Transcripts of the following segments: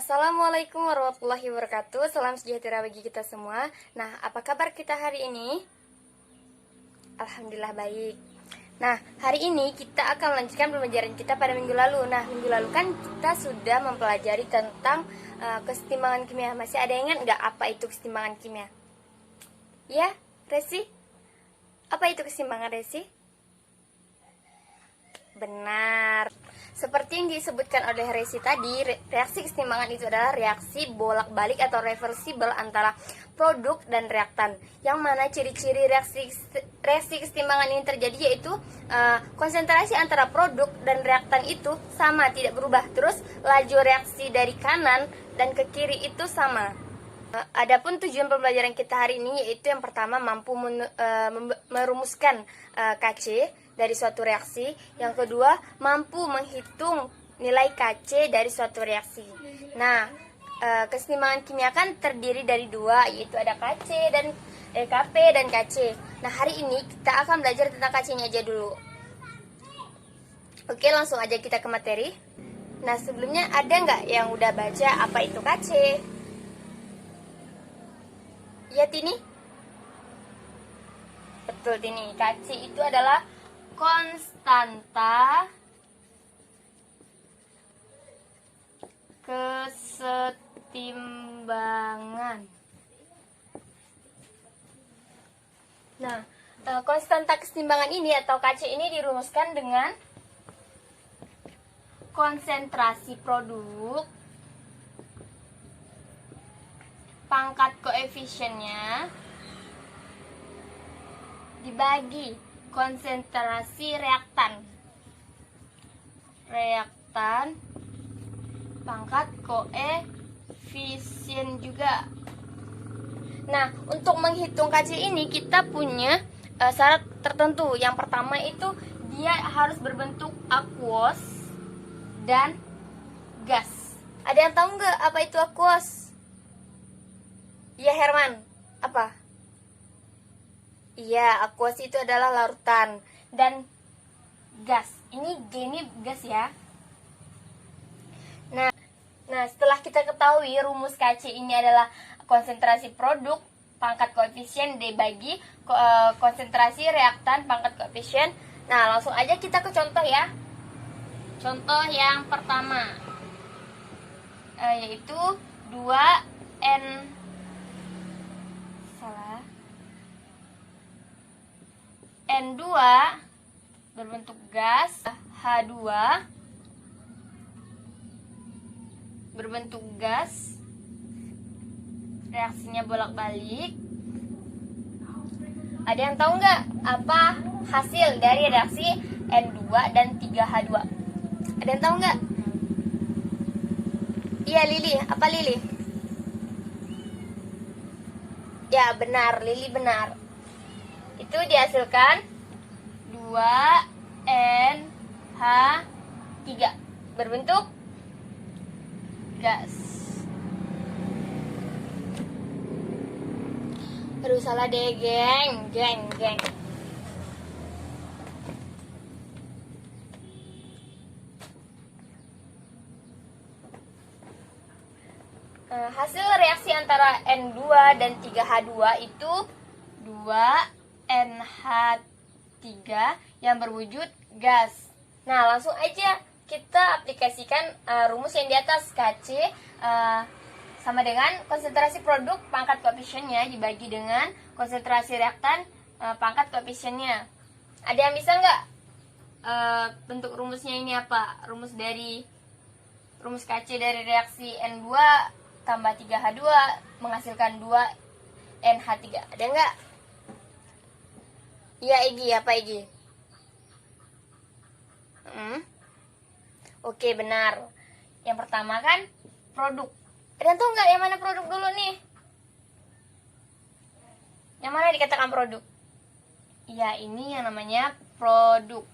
Assalamualaikum warahmatullahi wabarakatuh. Salam sejahtera bagi kita semua. Nah, apa kabar kita hari ini? Alhamdulillah baik. Nah, hari ini kita akan melanjutkan pembelajaran kita pada minggu lalu. Nah, minggu lalu kan kita sudah mempelajari tentang kesetimbangan kimia. Masih ada yang ingat nggak apa itu kesetimbangan kimia? Ya, Resi? Apa itu kesetimbangan, Resi? Benar. Seperti yang disebutkan oleh Resi tadi, reaksi kesetimbangan itu adalah reaksi bolak-balik atau reversible antara produk dan reaktan. Yang mana ciri-ciri reaksi kesetimbangan ini terjadi yaitu konsentrasi antara produk dan reaktan itu sama, tidak berubah. Terus laju reaksi dari kanan dan ke kiri itu sama. Adapun tujuan pembelajaran kita hari ini yaitu yang pertama mampu merumuskan KC dari suatu reaksi, yang kedua mampu menghitung nilai KC dari suatu reaksi. Nah, kesetimbangan kimia kan terdiri dari dua, yaitu ada KC dan KP dan KC. Nah, hari ini kita akan belajar tentang KC-nya aja dulu. Oke, langsung aja kita ke materi. Nah, sebelumnya ada nggak yang udah baca apa itu KC? Ya, Tini? Betul, Tini. KC itu adalah konstanta kesetimbangan. Nah, konstanta kesetimbangan ini atau KC ini dirumuskan dengan konsentrasi produk, pangkat koefisiennya dibagi konsentrasi reaktan pangkat koefisien juga. Nah, untuk menghitung KC ini kita punya syarat tertentu. Yang pertama itu dia harus berbentuk aquos dan gas. Ada yang tahu nggak apa itu aquos? Ya, Herman, apa? Iya, aquos itu adalah larutan. Dan gas, ini gas ya. Nah, setelah kita ketahui rumus KC ini adalah konsentrasi produk pangkat koefisien dibagi konsentrasi reaktan pangkat koefisien. Nah, langsung aja kita ke contoh ya. Contoh yang pertama yaitu 2N2 berbentuk gas, H2 berbentuk gas, reaksinya bolak-balik. Ada yang tahu nggak apa hasil dari reaksi N2 dan 3H2? Ada yang tahu nggak? Iya, Lili. Apa Lili? Ya, benar. Lili benar. Itu dihasilkan 2NH3 berbentuk gas. Aduh, salah deh, geng. Hasil reaksi antara N2 dan 3H2 itu 2NH3 yang berwujud gas. Nah, langsung aja kita aplikasikan rumus yang di atas. KC sama dengan konsentrasi produk pangkat koefisiennya dibagi dengan konsentrasi reaktan pangkat koefisiennya. Ada yang bisa nggak bentuk rumusnya ini apa? Rumus KC dari reaksi N2 tambah 3H2 menghasilkan 2NH3. Ada nggak? Iya, Egi. Apa Egi? Oke, benar. Yang pertama kan produk. Ada yang tahu nggak yang mana produk dulu nih? Yang mana dikatakan produk? Iya, ini yang namanya produk.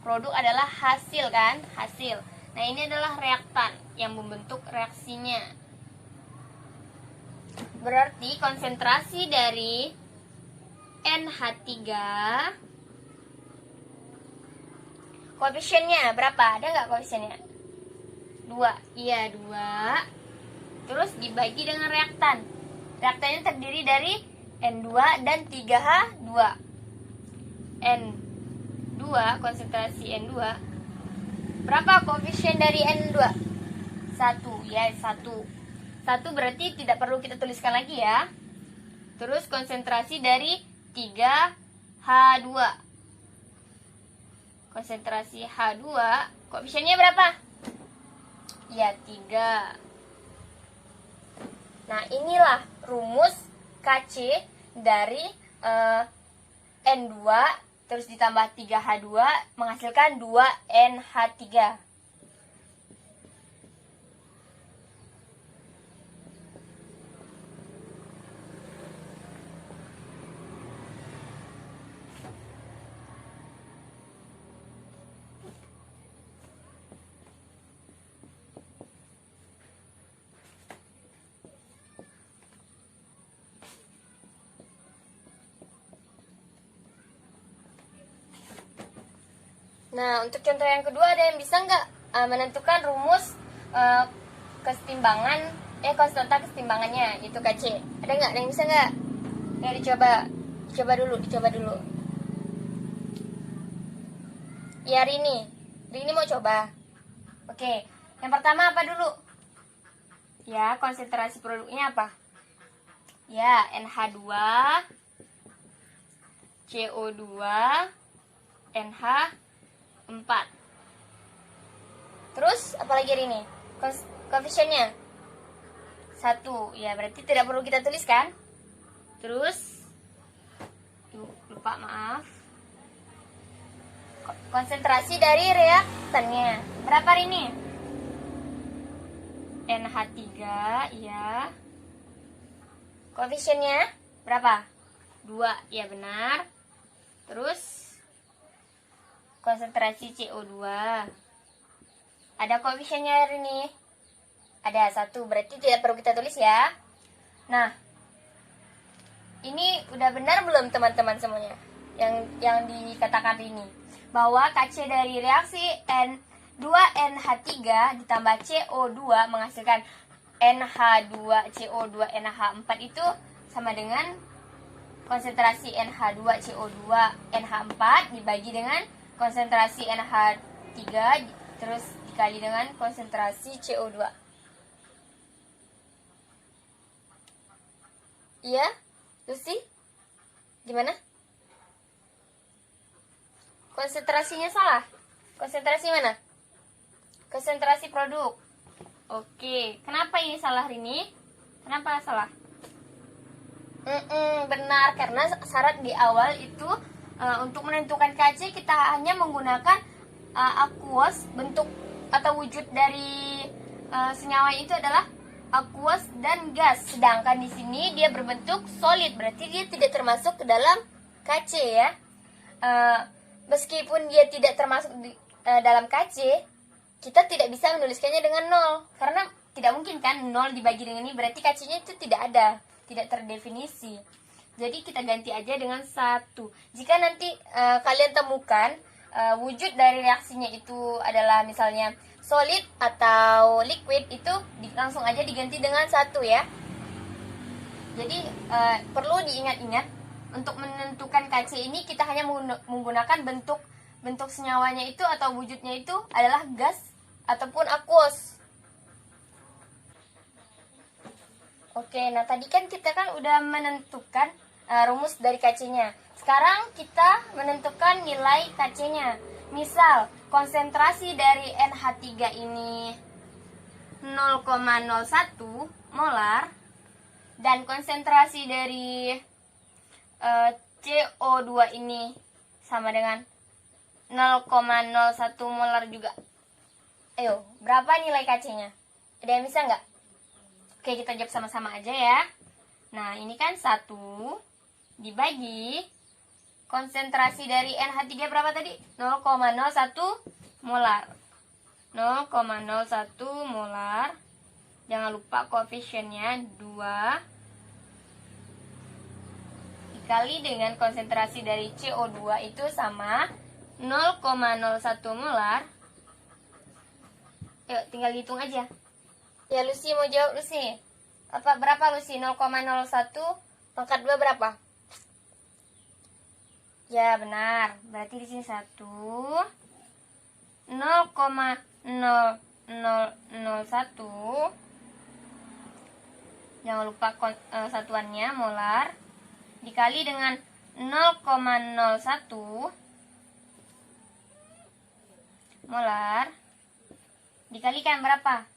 Produk adalah hasil kan? Hasil. Nah, ini adalah reaktan yang membentuk reaksinya. Berarti konsentrasi dari NH3 koefisiennya berapa? Ada nggak koefisiennya? 2. Iya, 2. Terus dibagi dengan reaktan. Reaktannya terdiri dari N2 dan 3H2. N2, konsentrasi N2. Berapa koefisien dari N2? 1, ya, 1. 1 berarti tidak perlu kita tuliskan lagi ya. Terus konsentrasi dari 3H2. Konsentrasi H2, koefisiennya berapa? Ya, 3. Nah, inilah rumus Kc dari N2 terus ditambah 3H2 menghasilkan 2NH3. Nah, untuk contoh yang kedua, ada yang bisa nggak menentukan rumus kesetimbangan, konstanta kesetimbangannya, itu Kc? Ada nggak? Ada yang bisa nggak? Ya, dicoba dulu. Ya, Rini mau coba. Oke, yang pertama apa dulu? Ya, konsentrasi produknya apa? Ya, NH2, CO2, NH4. Terus apalagi Rini? Koefisiennya 1. Ya, berarti tidak perlu kita tuliskan. Terus lupa, maaf. Konsentrasi dari reaktannya berapa Rini? NH3, ya. Koefisiennya berapa? 2, ya benar. Terus konsentrasi CO2. Ada koefisiennya Rini? Ada 1, berarti tidak perlu kita tulis ya. Nah, ini udah benar belum teman-teman semuanya? Yang dikatakan Rini, bahwa Kc dari reaksi N2NH3 ditambah CO2 menghasilkan NH2CO2NH4 itu sama dengan konsentrasi NH2CO2 NH4 dibagi dengan konsentrasi NH3 terus dikali dengan konsentrasi CO2. Iya, Lucy? Gimana? Konsentrasinya salah? Konsentrasi mana? Konsentrasi produk. Oke, kenapa ini salah Rini? Kenapa salah? Benar, karena syarat di awal itu untuk menentukan Kc kita hanya menggunakan aqueous, bentuk atau wujud dari senyawa itu adalah aqueous dan gas. Sedangkan di sini dia berbentuk solid, berarti dia tidak termasuk ke dalam Kc ya. Meskipun dia tidak termasuk dalam Kc, kita tidak bisa menuliskannya dengan 0 karena tidak mungkin kan 0 dibagi dengan ini, berarti Kc-nya itu tidak ada, tidak terdefinisi. Jadi kita ganti aja dengan 1. Jika nanti kalian temukan wujud dari reaksinya itu adalah misalnya solid atau liquid, itu langsung aja diganti dengan 1 ya. Jadi perlu diingat-ingat, untuk menentukan Kc ini kita hanya menggunakan bentuk senyawanya itu atau wujudnya itu adalah gas ataupun aqueous. Oke, nah tadi kan kita udah menentukan rumus dari Kc-nya. Sekarang kita menentukan nilai Kc-nya. Misal, konsentrasi dari NH3 ini 0,01 molar dan konsentrasi dari CO2 ini sama dengan 0,01 molar juga. Ayo, berapa nilai Kc-nya? Ada yang bisa nggak? Oke, kita jawab sama-sama aja ya. Nah, ini kan 1 dibagi konsentrasi dari NH3 berapa tadi? 0,01 molar. 0,01 molar. Jangan lupa koefisiennya 2 dikali dengan konsentrasi dari CO2 itu sama 0,01 molar. Yuk, tinggal hitung aja. Ya, Lucy mau jawab, Lucy. Apa berapa, Lucy? 0,01 pangkat 2 berapa? Ya, benar. Berarti di sini 1 0,0001. Jangan lupa satuannya molar dikali dengan 0,01 molar dikalikan berapa?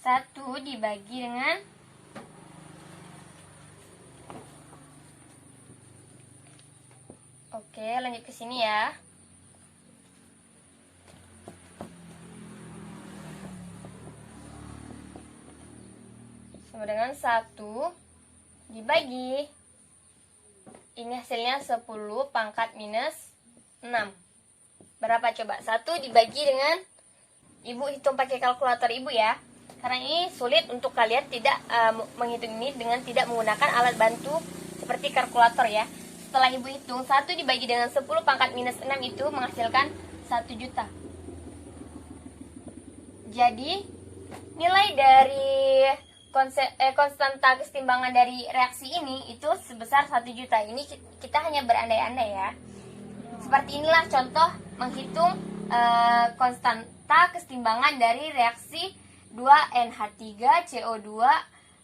Satu dibagi dengan Oke, lanjut ke sini ya. Sama dengan 1 dibagi, ini hasilnya 10 pangkat minus 6. Berapa coba? 1 dibagi dengan, Ibu hitung pakai kalkulator Ibu ya. Karena ini sulit untuk kalian tidak menghitung ini dengan tidak menggunakan alat bantu seperti kalkulator ya. Setelah Ibu hitung, 1 dibagi dengan 10 pangkat minus 6 itu menghasilkan 1 juta. Jadi, nilai dari konstanta kesetimbangan dari reaksi ini itu sebesar 1 juta. Ini kita hanya berandai-andai ya. Seperti inilah contoh menghitung konstanta kesetimbangan dari reaksi 2NH3CO2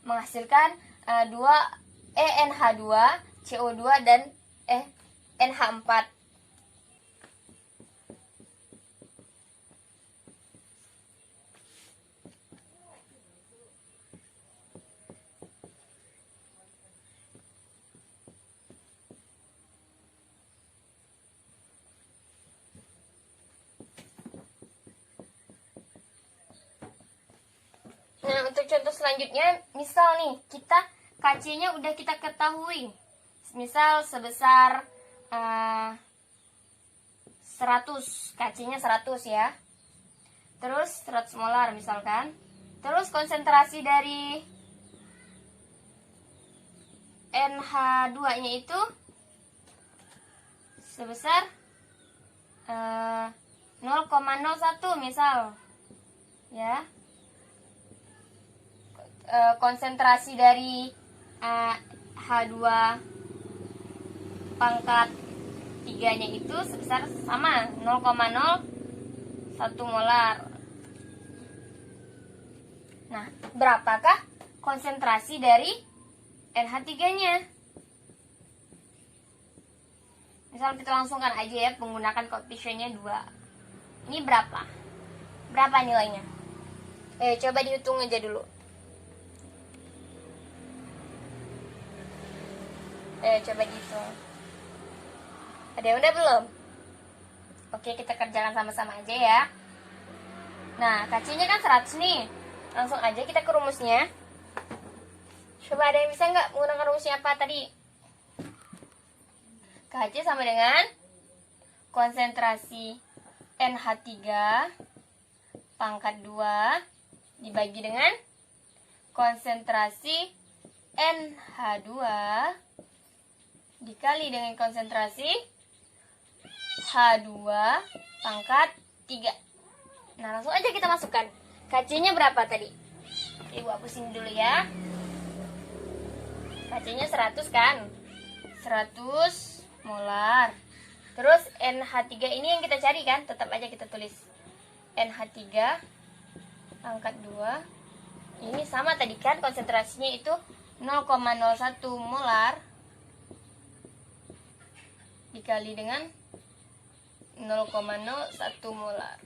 menghasilkan 2NH2 CO2 dan NH4. Nah, untuk contoh selanjutnya, misal nih, KC-nya udah kita ketahui. Misal sebesar 100, KC-nya 100 ya. Terus 100 molar misalkan. Terus konsentrasi dari NH2-nya itu sebesar 0,01 misal. Ya. Konsentrasi dari H2 pangkat 3-nya itu sebesar sama 0,01 molar. Nah, berapakah konsentrasi dari NH3-nya? Misal kita langsungkan aja ya, menggunakan koefisiennya 2. Ini berapa? Berapa nilainya? Coba dihitung aja dulu. Coba dihitung. Ada yang udah belum? Oke, kita kerjakan sama-sama aja ya. Nah, KC-nya kan 100 nih. Langsung aja kita ke rumusnya. Coba ada yang bisa nggak menggunakan rumusnya apa tadi? KC sama dengan konsentrasi NH3 pangkat 2 dibagi dengan konsentrasi NH2 dikali dengan konsentrasi H2 pangkat 3. Nah, langsung aja kita masukkan. KC-nya berapa tadi? Ibu hapusin dulu ya. KC-nya 100 kan? 100 molar. Terus NH3 ini yang kita cari kan? Tetap aja kita tulis NH3 pangkat 2. Ini sama tadi kan, konsentrasinya itu 0,01 molar dikali dengan 0,01 molar.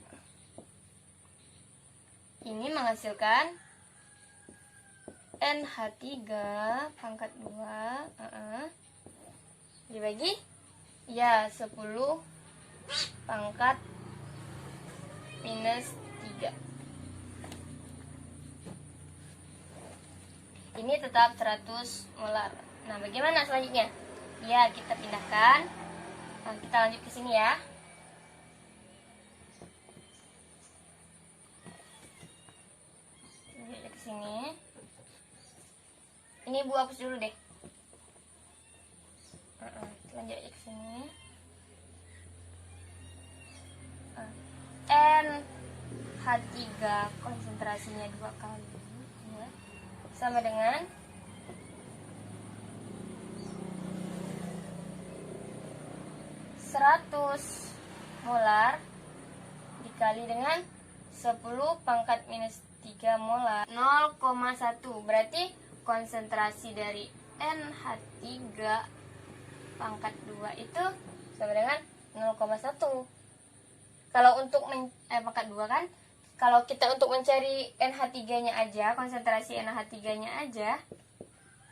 Ini menghasilkan NH3 pangkat 2 dibagi ya 10 pangkat minus 3. Ini tetap 100 molar. Nah, bagaimana selanjutnya? Ya, kita pindahkan. Nah, kita lanjut ke sini ya. Ini Ibu hapus dulu deh. Lanjut ke sini. NH3 konsentrasinya 2 kali ya, sama dengan 100 molar dikali dengan 10 pangkat minus 3 molar 0,1. Berarti konsentrasi dari NH3 pangkat 2 itu sama dengan 0,1. Kalau untuk pangkat 2 kan, kalau kita untuk mencari NH3-nya aja, konsentrasi NH3-nya aja,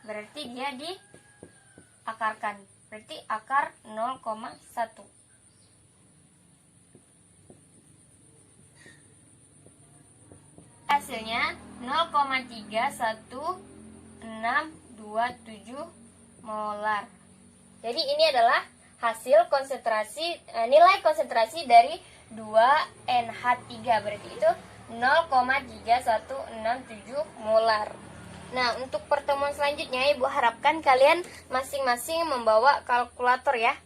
berarti dia diakarkan. Berarti akar 0,1. Hasilnya 0,31627 molar. Jadi ini adalah hasil konsentrasi, nilai konsentrasi dari 2NH3, berarti itu 0,3167 molar. Nah, untuk pertemuan selanjutnya Ibu harapkan kalian masing-masing membawa kalkulator ya.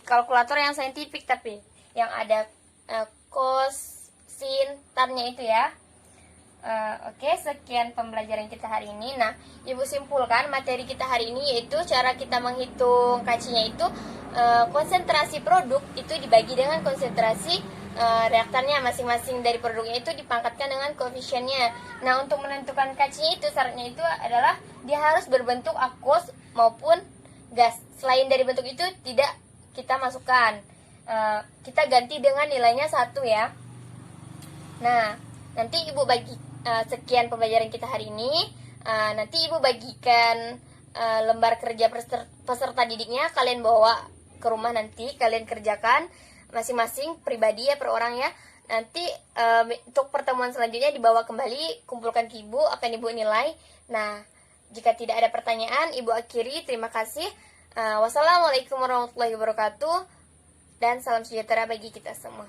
Kalkulator yang saintifik tapi yang ada cos, sin, tannya itu ya. Oke, sekian pembelajaran kita hari ini. Nah, Ibu simpulkan materi kita hari ini yaitu cara kita menghitung KC-nya itu konsentrasi produk itu dibagi dengan konsentrasi reaktannya masing-masing dari produknya itu dipangkatkan dengan koefisiennya. Nah, untuk menentukan KC-nya itu syaratnya itu adalah dia harus berbentuk aqueous maupun gas. Selain dari bentuk itu tidak kita masukkan. Kita ganti dengan nilainya 1 ya. Nah, nanti Ibu bagi sekian pembelajaran kita hari ini. Nanti Ibu bagikan lembar kerja peserta didiknya, kalian bawa ke rumah, nanti kalian kerjakan masing-masing pribadi ya, per orang ya. Nanti untuk pertemuan selanjutnya dibawa kembali, kumpulkan ke Ibu, akan Ibu nilai. Nah, jika tidak ada pertanyaan, Ibu akhiri. Terima kasih. Wassalamualaikum warahmatullahi wabarakatuh, dan salam sejahtera bagi kita semua.